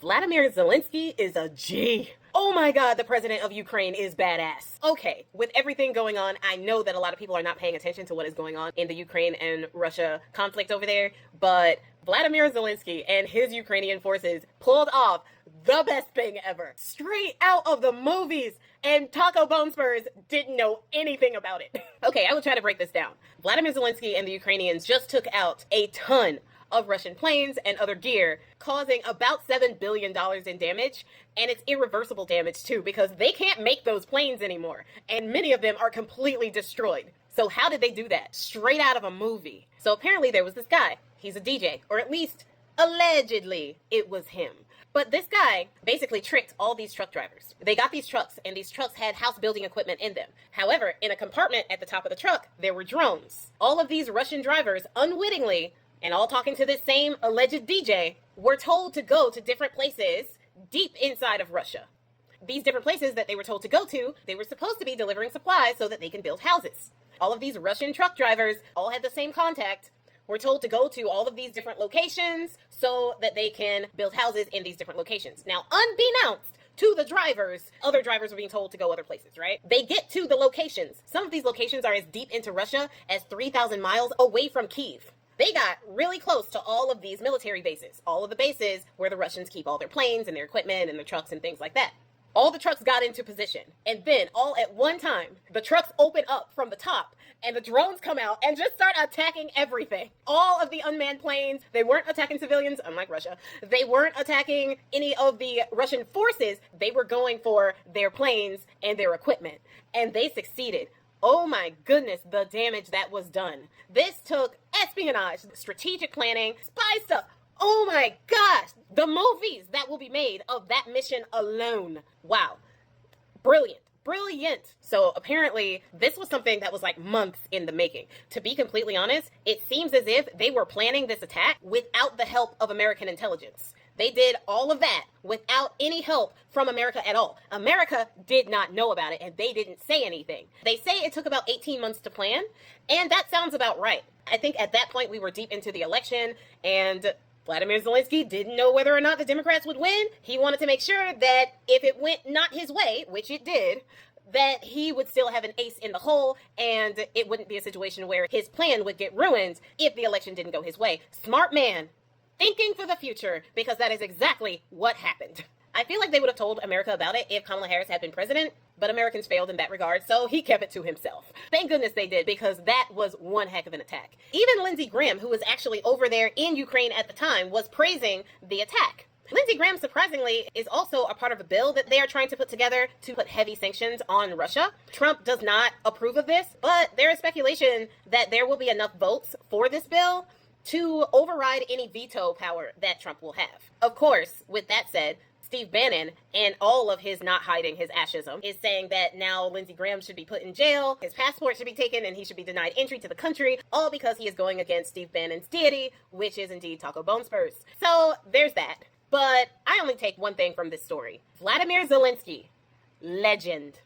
Volodymyr Zelensky is a G. Oh my god, the president of Ukraine is badass. Okay, with everything going on, I know that a lot of people are not paying attention to what is going on in the Ukraine and Russia conflict over there, but Volodymyr Zelensky and his Ukrainian forces pulled off the best thing ever. Straight out of the movies, and Taco Bone Spurs didn't know anything about it. Okay, I will try to break this down. Volodymyr Zelensky and the Ukrainians just took out a ton of Russian planes and other gear, causing about $7 billion in damage. And it's irreversible damage too, because they can't make those planes anymore. And many of them are completely destroyed. So how did they do that? Straight out of a movie. So apparently there was this guy. He's a DJ, or at least allegedly it was him. But this guy basically tricked all these truck drivers. They got these trucks, and these trucks had house building equipment in them. However, in a compartment at the top of the truck, there were drones. All of these Russian drivers unwittingly, and all talking to this same alleged DJ, were told to go to different places deep inside of Russia. These different places that they were told to go to, they were supposed to be delivering supplies so that they can build houses. All of these Russian truck drivers all had the same contact, were told to go to all of these different locations so that they can build houses in these different locations. Now, unbeknownst to the drivers, other drivers were being told to go other places, right? They get to the locations. Some of these locations are as deep into Russia as 3,000 miles away from Kyiv. They got really close to all of these military bases, all of the bases where the Russians keep all their planes and their equipment and their trucks and things like that. All the trucks got into position, and then all at one time, the trucks open up from the top, and the drones come out and just start attacking everything. All of the unmanned planes, they weren't attacking civilians, unlike Russia. They weren't attacking any of the Russian forces. They were going for their planes and their equipment, and they succeeded. Oh my goodness, the damage that was done. This took espionage, strategic planning, spy stuff. Oh my gosh, the movies that will be made of that mission alone. Wow. Brilliant. Brilliant. So apparently this was something that was like months in the making. To be completely honest, it seems as if they were planning this attack without the help of American intelligence. They did all of that without any help from America at all. America did not know about it, and they didn't say anything. They say it took about 18 months to plan, and that sounds about right. I think at that point we were deep into the election, and Volodymyr Zelensky didn't know whether or not the Democrats would win. He wanted to make sure that if it went not his way, which it did, that he would still have an ace in the hole, and it wouldn't be a situation where his plan would get ruined if the election didn't go his way. Smart man. Thinking for the future, because that is exactly what happened. I feel like they would have told America about it if Kamala Harris had been president, but Americans failed in that regard, so he kept it to himself. Thank goodness they did, because that was one heck of an attack. Even Lindsey Graham, who was actually over there in Ukraine at the time, was praising the attack. Lindsey Graham, surprisingly, is also a part of a bill that they are trying to put together to put heavy sanctions on Russia. Trump does not approve of this, but there is speculation that there will be enough votes for this bill to override any veto power that Trump will have. Of course, with that said, Steve Bannon and all of his not hiding his ashism is saying that now Lindsey Graham should be put in jail, his passport should be taken, and he should be denied entry to the country, all because he is going against Steve Bannon's deity, which is indeed Taco Bone Spurs. So there's that. But I only take one thing from this story. Volodymyr Zelensky, legend.